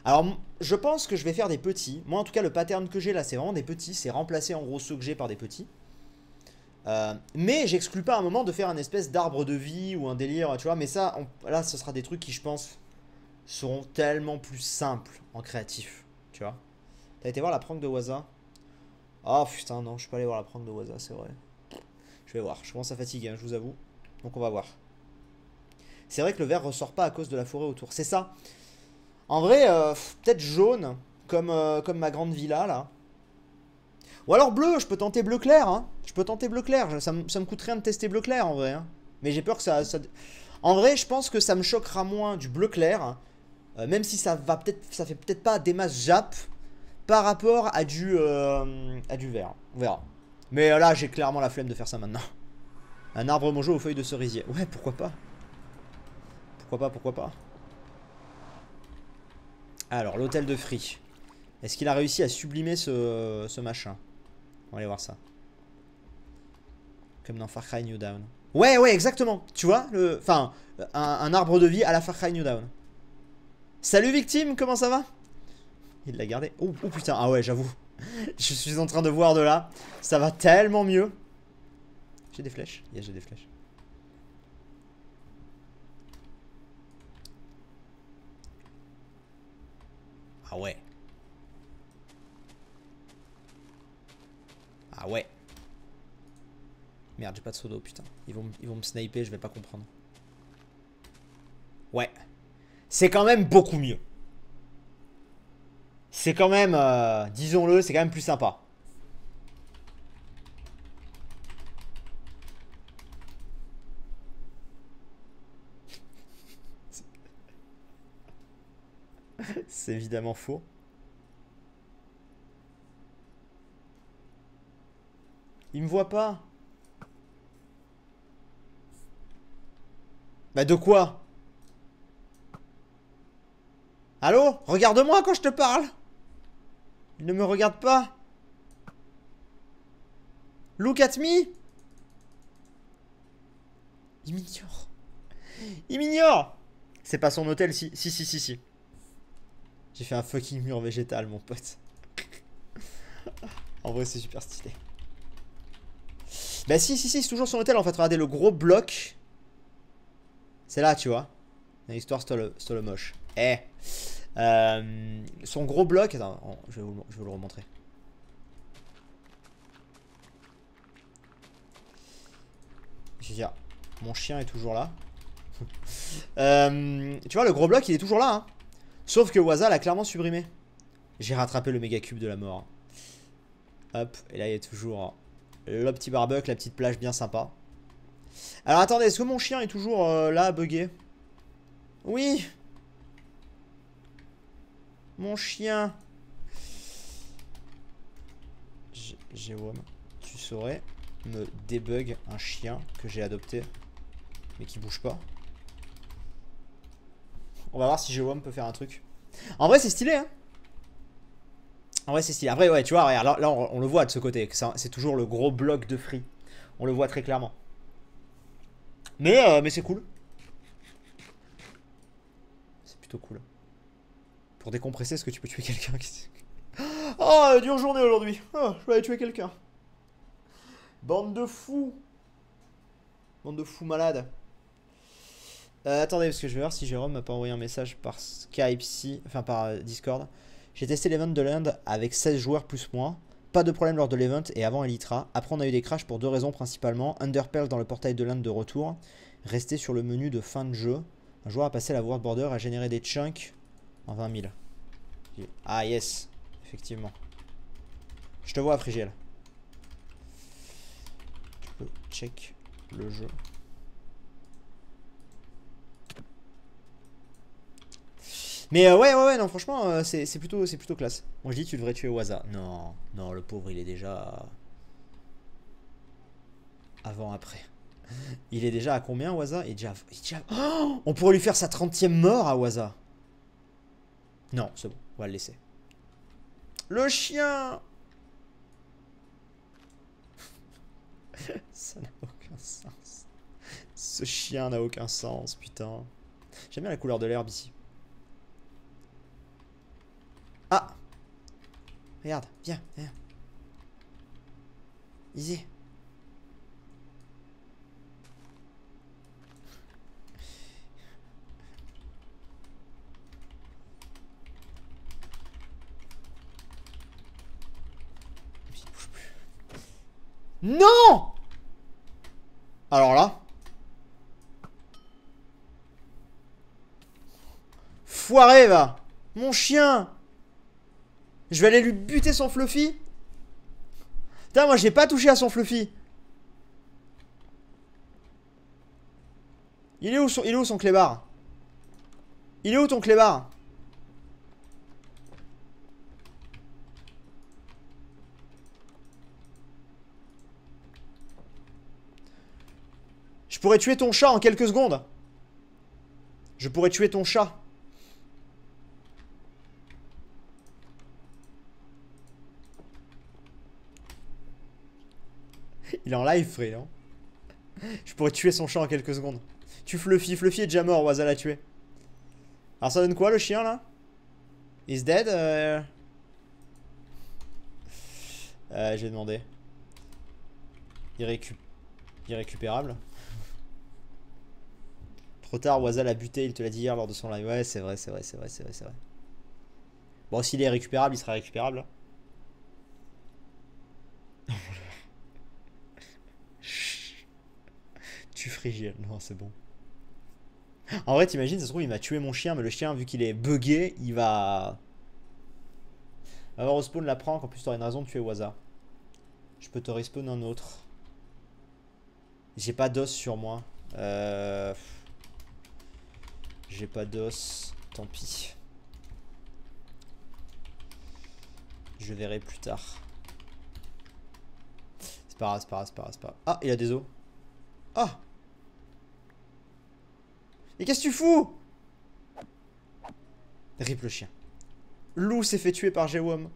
S1: Alors, je pense que je vais faire des petits. Moi, en tout cas, le pattern que j'ai là, c'est vraiment des petits. C'est remplacer en gros ceux que j'ai par des petits. Mais j'exclus pas un moment de faire un espèce d'arbre de vie ou un délire, tu vois. Mais ça, là, ce sera des trucs qui, je pense, seront tellement plus simples en créatif, tu vois. T'as été voir la prank de Waza? Oh putain, non, je suis pas allé voir la prank de Waza, c'est vrai. Je vais voir, je commence à fatiguer, hein, je vous avoue. Donc on va voir. C'est vrai que le vert ressort pas à cause de la forêt autour, c'est ça. En vrai, peut-être jaune, comme ma grande villa là. Ou alors bleu, je peux tenter bleu clair, hein. Je peux tenter bleu clair, ça me coûte rien de tester bleu clair en vrai, hein. Mais j'ai peur que ça... En vrai, je pense que ça me choquera moins du bleu clair, hein. Même si ça fait peut-être pas des masses Jap par rapport à du vert. On verra. Mais là, j'ai clairement la flemme de faire ça maintenant. Un arbre mangeau aux feuilles de cerisier. Ouais, pourquoi pas. Pourquoi pas, pourquoi pas. Alors, l'hôtel de Free. Est-ce qu'il a réussi à sublimer ce machin? On va aller voir ça. Comme dans Far Cry New Dawn. Ouais, ouais, exactement. Tu vois, enfin, un arbre de vie à la Far Cry New Dawn. Salut victime, comment ça va? Il l'a gardé. Oh, oh putain, ah ouais, j'avoue. Je suis en train de voir de là. Ça va tellement mieux. J'ai des flèches. Yeah, j'ai des flèches. Ah ouais. Ah ouais. Merde, j'ai pas de pseudo, putain. Ils vont me sniper, je vais pas comprendre. Ouais. C'est quand même beaucoup mieux. C'est quand même, disons-le, c'est quand même plus sympa. C'est évidemment faux. Il me voit pas. Bah de quoi? Allô? Regarde-moi quand je te parle. Il ne me regarde pas. Look at me. Il m'ignore. Il m'ignore. C'est pas son hôtel, si. Si. J'ai fait un fucking mur végétal, mon pote. En vrai, c'est super stylé. Bah si, c'est toujours son hôtel en fait. Regardez le gros bloc. C'est là, tu vois. L'histoire Stolomoche. Eh. Son gros bloc. Attends, je vais vous le remontrer. Je veux dire, mon chien est toujours là. Tu vois, le gros bloc, il est toujours là. Hein. Sauf que Waza l'a clairement supprimé. J'ai rattrapé le méga cube de la mort. Hop, et là, il y a toujours le petit barbecue, la petite plage bien sympa. Alors attendez, est-ce que mon chien est toujours là, bugué? Oui. Mon chien. Jérôme, tu saurais me débug un chien que j'ai adopté, mais qui bouge pas? On va voir si Jérôme peut faire un truc. En vrai, c'est stylé, hein. En vrai, c'est stylé. Après, ouais, tu vois, regarde, là on le voit de ce côté. C'est toujours le gros bloc de free. On le voit très clairement. Mais c'est cool. C'est plutôt cool. Pour décompresser, est-ce que tu peux tuer quelqu'un qui... Oh, dure journée aujourd'hui. Oh, je vais aller tuer quelqu'un. Bande de fous. Bande de fous malades. Attendez, parce que je vais voir si Jérôme m'a pas envoyé un message par Skype, enfin par Discord. J'ai testé l'event de l'Inde avec 16 joueurs plus moi. Pas de problème lors de l'event et avant Elytra. Après, on a eu des crashs pour deux raisons principalement. Underpearl dans le portail de l'Inde de retour. Rester sur le menu de fin de jeu. Un joueur a passé la World Border à générer des chunks en 20 000. Ah yes, effectivement. Je te vois, Frigiel. Tu peux check le jeu. Mais ouais, non, franchement, c'est plutôt classe. Moi, je dis, tu devrais tuer Waza. Non, le pauvre, il est déjà... Avant-après. Il est déjà à combien, Waza? Oh, on pourrait lui faire sa 30e mort à Waza. Non, c'est bon, on va le laisser. Le chien. Ça n'a aucun sens. Ce chien n'a aucun sens, putain. J'aime bien la couleur de l'herbe ici. Ah! Regarde, viens. Easy. Il bouge plus. Non! Alors là. Foiré, va. Mon chien. Je vais aller lui buter son Fluffy. Putain, moi j'ai pas touché à son Fluffy. Il est où son clébard? Il est où ton clébard? Je pourrais tuer ton chat en quelques secondes. Je pourrais tuer ton chat. Il est en live, frère. Hein. Je pourrais tuer son chat en quelques secondes. Tu Fluffy. Fluffy est déjà mort, Waza l'a tué. Alors ça donne quoi le chien là? He's dead j'ai demandé. Irrécupérable. Trop tard, Waza l'a buté, il te l'a dit hier lors de son live. Ouais, c'est vrai. Bon, s'il est récupérable, il sera récupérable. tue Frigiel. Non, c'est bon. En vrai, t'imagines, ça se trouve, il m'a tué mon chien, mais le chien, vu qu'il est buggé, il va avoir au spawn la prank. En plus, t'aurais une raison de tuer au hasard. Je peux te respawn un autre. J'ai pas d'os sur moi. J'ai pas d'os. Tant pis. Je verrai plus tard. C'est pas grave, c'est pas grave, c'est pas grave, c'est pas grave. Ah, il a des os. Ah! Et qu'est-ce que tu fous? Rip le chien. Lou s'est fait tuer par Jewom.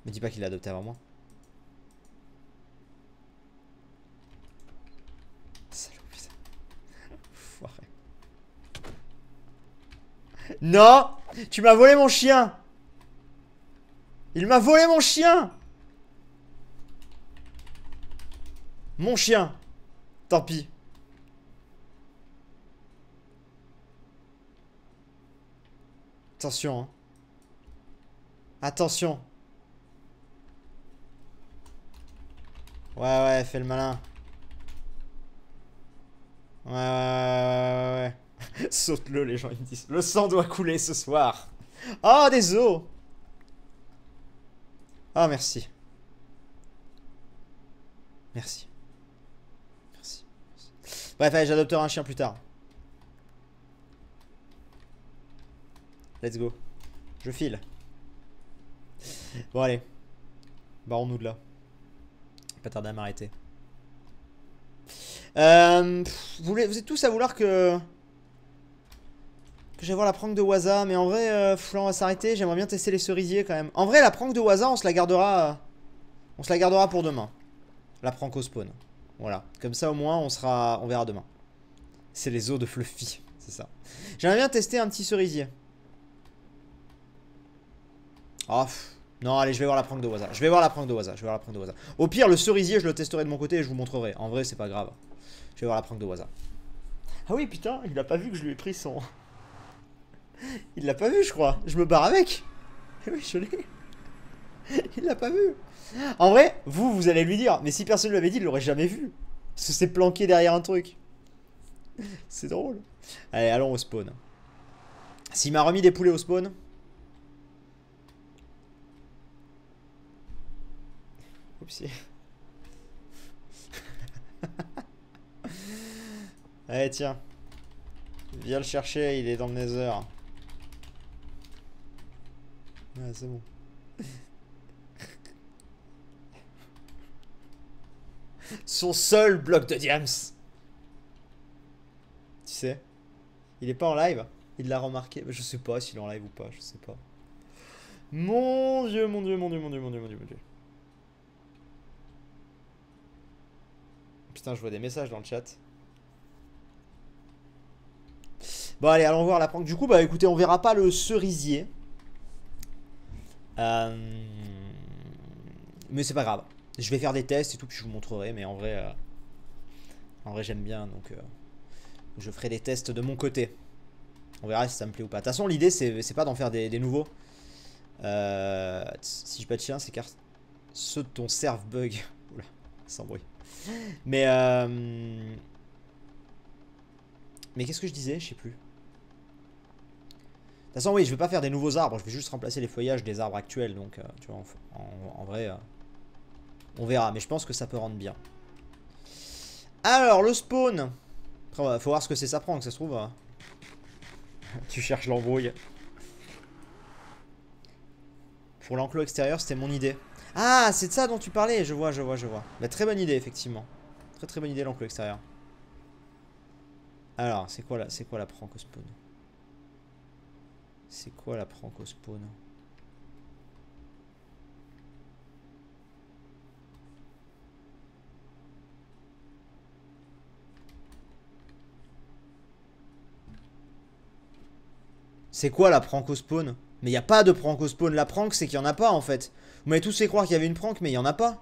S1: Me dis pas qu'il l'a adopté avant moi. Salaud, putain. Foiré. Non! Tu m'as volé mon chien! Il m'a volé mon chien! Mon chien! Tant pis. Attention, hein. Attention. Ouais, fais le malin. Ouais. Saute-le, les gens ils me disent. Le sang doit couler ce soir. Oh, des os! Ah, merci. Merci. Bref, allez, j'adopterai un chien plus tard. Let's go. Je file. Bon, allez. Barrons-nous de là. Pas tarder à m'arrêter. Vous êtes tous à vouloir que j'aille voir la prank de Waza, mais en vrai, là, on va s'arrêter. J'aimerais bien tester les cerisiers quand même. En vrai, la prank de Waza, on se la gardera pour demain. La prank au spawn. Voilà. Comme ça, au moins, on verra demain. C'est les os de Fluffy, c'est ça. J'aimerais bien tester un petit cerisier. Oh, non, allez, je vais voir la prank de Waza. Au pire, le cerisier, je le testerai de mon côté et je vous montrerai. En vrai, c'est pas grave. Je vais voir la prank de Waza. Ah oui, putain, il a pas vu que je lui ai pris son... Il l'a pas vu, je crois. Je me barre avec. Oui, je l'ai. Il l'a pas vu. En vrai, vous allez lui dire. Mais si personne ne l'avait dit, il l'aurait jamais vu. Parce que c'est planqué derrière un truc. C'est drôle. Allez, allons au spawn. S'il m'a remis des poulets au spawn... Oupsie. Allez, tiens. Viens le chercher, il est dans le nether. Ouais, c'est bon. Son seul bloc de diams. Tu sais. Il est pas en live. Il l'a remarqué. Je sais pas s'il est en live ou pas, je sais pas. Mon dieu. Putain, je vois des messages dans le chat. Bon, allez, allons voir la prank. Du coup, bah écoutez, on verra pas le cerisier. Mais c'est pas grave. Je vais faire des tests et tout, puis je vous montrerai. Mais en vrai j'aime bien, donc je ferai des tests de mon côté. On verra si ça me plaît ou pas. De toute façon, l'idée, c'est pas d'en faire des nouveaux. Si je pas de chien, c'est car ceux de ton serve bug. Oula, sans bruit. Mais qu'est-ce que je disais? Je sais plus. De toute façon, oui, je vais pas faire des nouveaux arbres. Je vais juste remplacer les feuillages des arbres actuels. Donc, tu vois, en vrai, on verra. Mais je pense que ça peut rendre bien. Alors, le spawn. Après, faut voir ce que c'est ça prend, que ça se trouve. Tu cherches l'embrouille. Pour l'enclos extérieur, c'était mon idée. Ah, c'est de ça dont tu parlais. Je vois. Bah, très bonne idée, effectivement. Très bonne idée, l'enclos extérieur. Alors, c'est quoi la prank au spawn? C'est quoi la prank au spawn? C'est quoi la prank au spawn? Mais il n'y a pas de prank au spawn. La prank, c'est qu'il n'y en a pas, en fait. Vous m'avez tous fait croire qu'il y avait une prank, mais il n'y en a pas.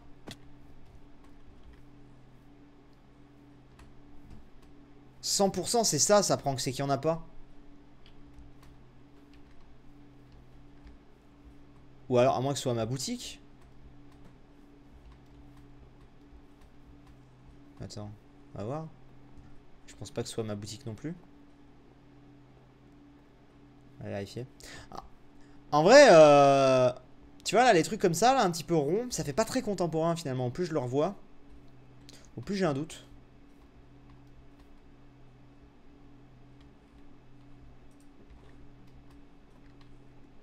S1: 100% c'est ça, sa prank, c'est qu'il n'y en a pas. Ou alors, à moins que ce soit ma boutique. Attends, on va voir. Je pense pas que ce soit ma boutique non plus. On va vérifier. Ah. En vrai, tu vois là, les trucs comme ça, là, un petit peu rond, ça fait pas très contemporain finalement. Plus je le revois, au plus j'ai un doute.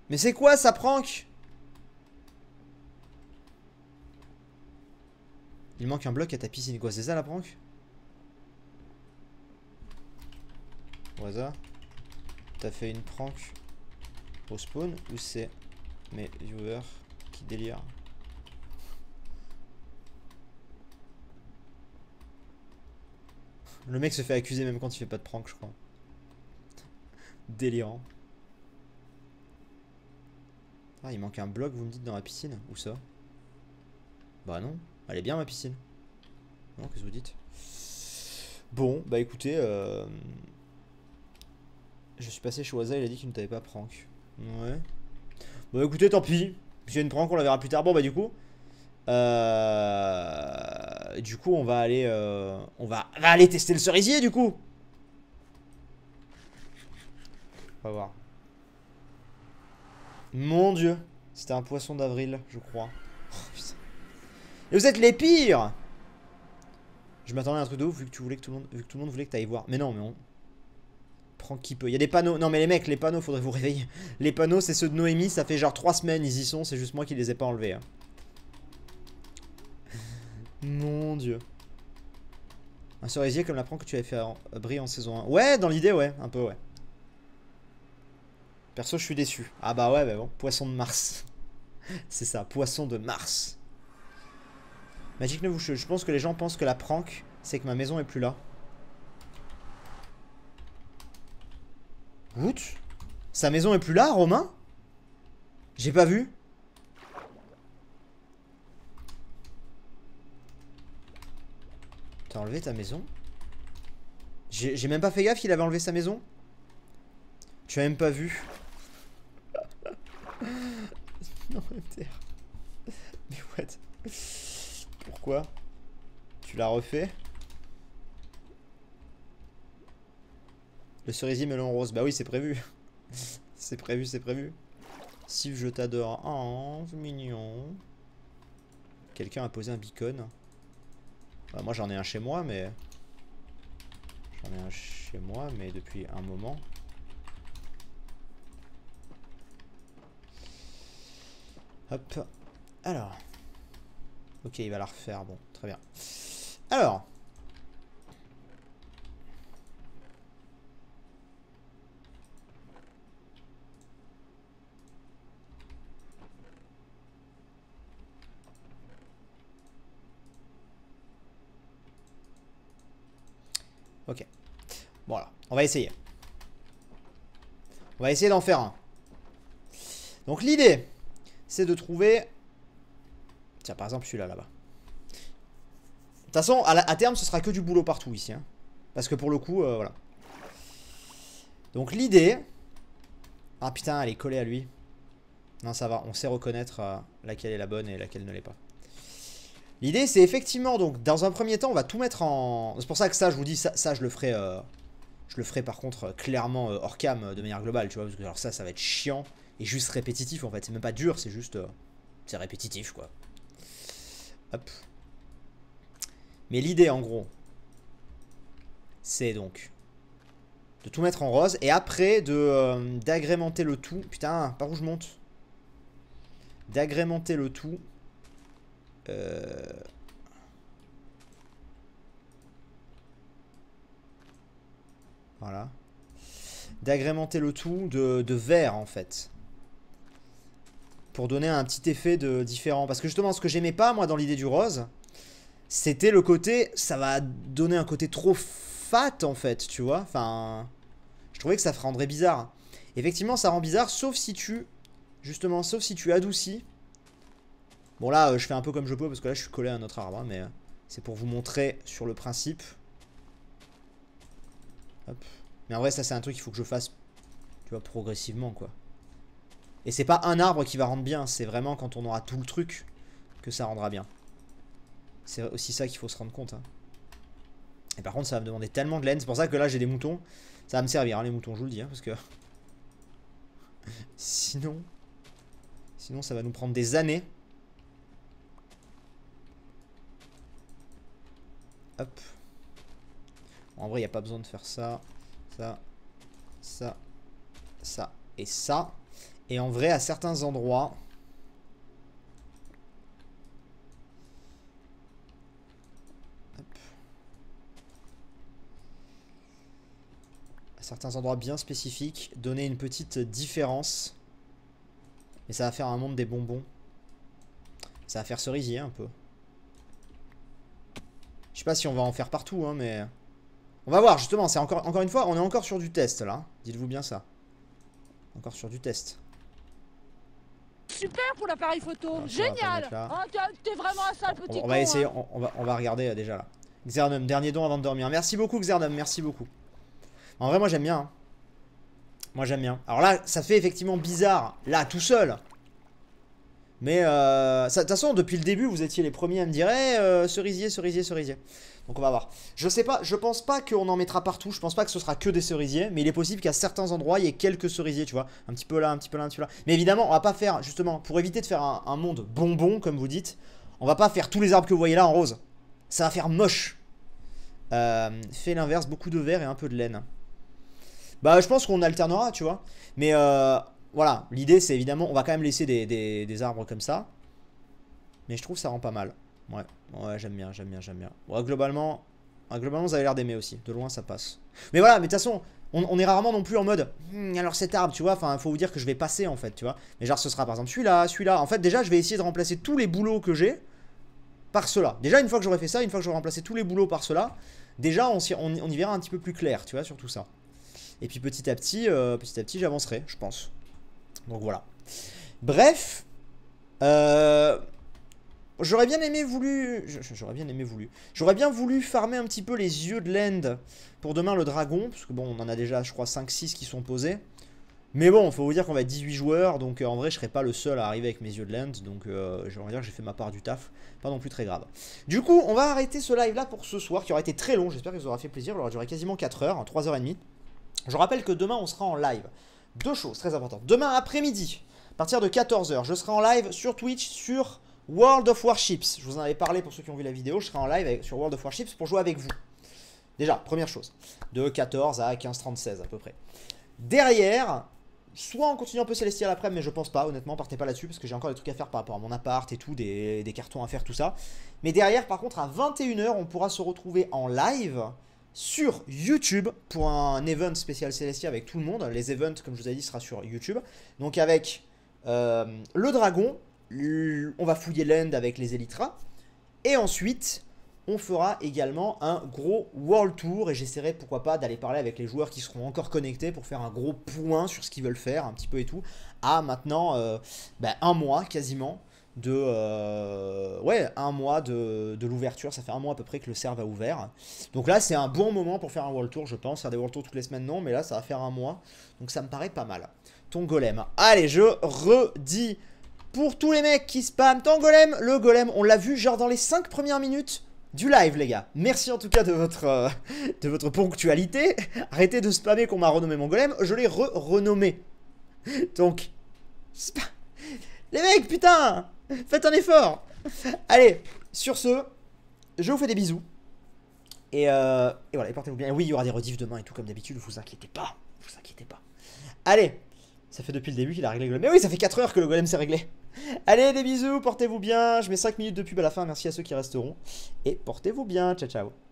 S1: Mais c'est quoi ça, prank? Il manque un bloc à ta piscine, quoi, c'est ça la prank? Au hasard. T'as fait une prank au spawn ou c'est mes viewers qui délirent? Le mec se fait accuser même quand il fait pas de prank, je crois. Délirant. Ah, il manque un bloc, vous me dites, dans la piscine? Où ça? Bah non, elle est bien ma piscine. Non, qu'est-ce que vous dites? Bon, bah écoutez, je suis passé chez Waza, il a dit qu'il ne t'avait pas prank. Ouais. Bah écoutez, tant pis. S'il y a une prank, on la verra plus tard. Bon, bah du coup, on va aller, on va aller tester le cerisier, du coup. On va voir. Mon Dieu, c'était un poisson d'avril, je crois. Oh, putain. Et vous êtes les pires! Je m'attendais à un truc de ouf vu que tu voulais que tout le monde, vu que tout le monde voulait que t'ailles voir. Mais non, mais on prend qui peut. Il y a des panneaux. Non mais les mecs, les panneaux, faudrait vous réveiller. Les panneaux, c'est ceux de Noémie. Ça fait genre 3 semaines, ils y sont. C'est juste moi qui les ai pas enlevés. Hein. Mon Dieu. Un cerisier comme la prank que tu avais fait briller en saison 1. Ouais, dans l'idée, ouais, un peu, ouais. Perso, je suis déçu. Ah bah ouais, bah bon, poisson de Mars. C'est ça, poisson de Mars. Magic 9 ou je pense que les gens pensent que la prank, c'est que ma maison est plus là. Woot? Sa maison est plus là, Romain? J'ai pas vu. T'as enlevé ta maison? J'ai même pas fait gaffe qu'il avait enlevé sa maison. Tu as même pas vu. Non, MTR. Mais what? Pourquoi? Tu l'as refait? Le cerisier melon rose. Bah oui, c'est prévu. C'est prévu, c'est prévu. Sif, je t'adore. Oh, c'est mignon. Quelqu'un a posé un beacon. Bah, moi, j'en ai un chez moi, mais... J'en ai un chez moi, mais depuis un moment. Hop. Alors. Ok, il va la refaire. Bon, très bien. Alors. Ok. Voilà. On va essayer. On va essayer d'en faire un. Donc l'idée, c'est de trouver... Tiens, par exemple, celui-là, là-bas. De toute façon, à terme, ce sera que du boulot partout ici. Hein. Parce que pour le coup, voilà. Donc l'idée... Ah putain, elle est collée à lui. Non, ça va. On sait reconnaître laquelle est la bonne et laquelle ne l'est pas. L'idée, c'est effectivement, donc, dans un premier temps, on va tout mettre en... C'est pour ça que ça, je vous dis, ça je le ferai... Je le ferai par contre clairement hors cam de manière globale, tu vois. Parce que alors ça va être chiant et juste répétitif en fait. C'est même pas dur, c'est juste... c'est répétitif, quoi. Hop. Mais l'idée, en gros, c'est donc de tout mettre en rose. Et après, d'agrémenter le tout. Putain, par où je monte? D'agrémenter le tout. Voilà. D'agrémenter le tout de vert, en fait. Pour donner un petit effet différent. Parce que justement, ce que j'aimais pas, moi, dans l'idée du rose, c'était le côté... Ça va donner un côté trop fat, en fait, tu vois. Enfin... Je trouvais que ça rendrait bizarre. Effectivement, ça rend bizarre, sauf si tu... Justement, sauf si tu adoucis. Bon, là, je fais un peu comme je peux, parce que là, je suis collé à un autre arbre. Hein, mais c'est pour vous montrer sur le principe. Hop. Mais en vrai, ça, c'est un truc qu'il faut que je fasse, tu vois, progressivement, quoi. Et c'est pas un arbre qui va rendre bien, c'est vraiment quand on aura tout le truc que ça rendra bien. C'est aussi ça qu'il faut se rendre compte. Hein. Et par contre, ça va me demander tellement de laine. C'est pour ça que là, j'ai des moutons. Ça va me servir, hein, les moutons, je vous le dis. Hein, parce que sinon, ça va nous prendre des années. Hop. En vrai, il n'y a pas besoin de faire ça. Ça. Ça. Ça. Et ça. Et en vrai, à certains endroits... certains endroits bien spécifiques, donner une petite différence. Mais ça va faire un monde des bonbons. Ça va faire cerisier un peu. Je sais pas si on va en faire partout, hein, mais... On va voir, justement, c'est encore une fois, on est encore sur du test, là. Dites-vous bien ça. Encore sur du test.
S2: Super pour l'appareil photo,
S1: alors,
S2: génial. T'es vraiment un sale petit con.
S1: On va essayer, hein. on va regarder déjà, là. Xernum, dernier don avant de dormir. Merci beaucoup, Xernum, merci beaucoup. En vrai, moi, j'aime bien. Hein. Moi, j'aime bien. Alors là, ça fait effectivement bizarre, là, tout seul. Mais, de toute façon, depuis le début, vous étiez les premiers à me dire cerisier, cerisier, cerisier. Donc, on va voir. Je sais pas, je pense pas qu'on en mettra partout. Je pense pas que ce sera que des cerisiers. Mais il est possible qu'à certains endroits, il y ait quelques cerisiers, tu vois. Un petit peu là, un petit peu là, un petit peu là. Mais évidemment, on va pas faire, justement, pour éviter de faire un monde bonbon, comme vous dites, on va pas faire tous les arbres que vous voyez là en rose. Ça va faire moche. Fait l'inverse, beaucoup de vert et un peu de laine. Bah, je pense qu'on alternera, tu vois. Mais, voilà, l'idée c'est évidemment, on va quand même laisser des arbres comme ça. Mais je trouve que ça rend pas mal. Ouais, ouais, j'aime bien, j'aime bien, j'aime bien. Ouais, globalement, vous avez l'air d'aimer aussi. De loin, ça passe. Mais voilà, mais de toute façon, on est rarement non plus en mode alors cet arbre, tu vois, enfin, faut vous dire que je vais passer en fait, tu vois. Mais genre, ce sera par exemple celui-là, celui-là. En fait, déjà, je vais essayer de remplacer tous les boulots que j'ai par cela. Déjà, une fois que j'aurai fait ça, une fois que j'aurai remplacé tous les boulots par cela, déjà, on y verra un petit peu plus clair, tu vois, sur tout ça. Et puis petit à petit, j'avancerai, je pense. Donc voilà. Bref, j'aurais bien aimé J'aurais bien voulu farmer un petit peu les yeux de l'end pour demain le dragon. Parce que bon, on en a déjà, je crois, 5-6 qui sont posés. Mais bon, faut vous dire qu'on va être 18 joueurs. Donc en vrai, je serai pas le seul à arriver avec mes yeux de l'end. Donc j'aimerais dire que j'ai fait ma part du taf. Pas non plus très grave. Du coup, on va arrêter ce live là pour ce soir qui aura été très long. J'espère que ça vous aura fait plaisir. Il aura duré quasiment 4 heures, 3h30. Je rappelle que demain, on sera en live. Deux choses très importantes. Demain après-midi, à partir de 14 h, je serai en live sur Twitch sur World of Warships. Je vous en avais parlé pour ceux qui ont vu la vidéo. Je serai en live sur World of Warships pour jouer avec vous. Déjà, première chose. De 14 à 15h36 à peu près. Derrière, soit on continue un peu Célestial après, mais je pense pas, honnêtement, partez pas là-dessus parce que j'ai encore des trucs à faire par rapport à mon appart et tout, des cartons à faire, tout ça. Mais derrière, par contre, à 21 h, on pourra se retrouver en live sur YouTube pour un event spécial Célestia avec tout le monde. Les events, comme je vous ai dit, sera sur YouTube. Donc avec le dragon, on va fouiller l'end avec les Elytras. Et ensuite, on fera également un gros World Tour. Et j'essaierai, pourquoi pas, d'aller parler avec les joueurs qui seront encore connectés pour faire un gros point sur ce qu'ils veulent faire, un petit peu et tout. À maintenant, un mois quasiment. Un mois de l'ouverture. Ça fait un mois à peu près que le serve a ouvert. Donc là, c'est un bon moment pour faire un World Tour, je pense. Faire des World Tours toutes les semaines, non. Mais là, ça va faire un mois. Donc ça me paraît pas mal. Ton golem. Allez, je redis pour tous les mecs qui spamment. Ton golem, le golem, on l'a vu genre dans les 5 premières minutes du live, les gars. Merci en tout cas de votre ponctualité. Arrêtez de spammer qu'on m'a renommé mon golem. Je l'ai renommé. Donc, les mecs, putain, faites un effort. Allez, sur ce, je vous fais des bisous. Et voilà, portez-vous bien. Et oui, il y aura des rediffs demain et tout comme d'habitude, vous inquiétez pas. Vous inquiétez pas. Allez, ça fait depuis le début qu'il a réglé le golem. Mais oui, ça fait 4 heures que le golem s'est réglé. Allez, des bisous, portez-vous bien. Je mets 5 minutes de pub à la fin, merci à ceux qui resteront. Et portez-vous bien, ciao ciao.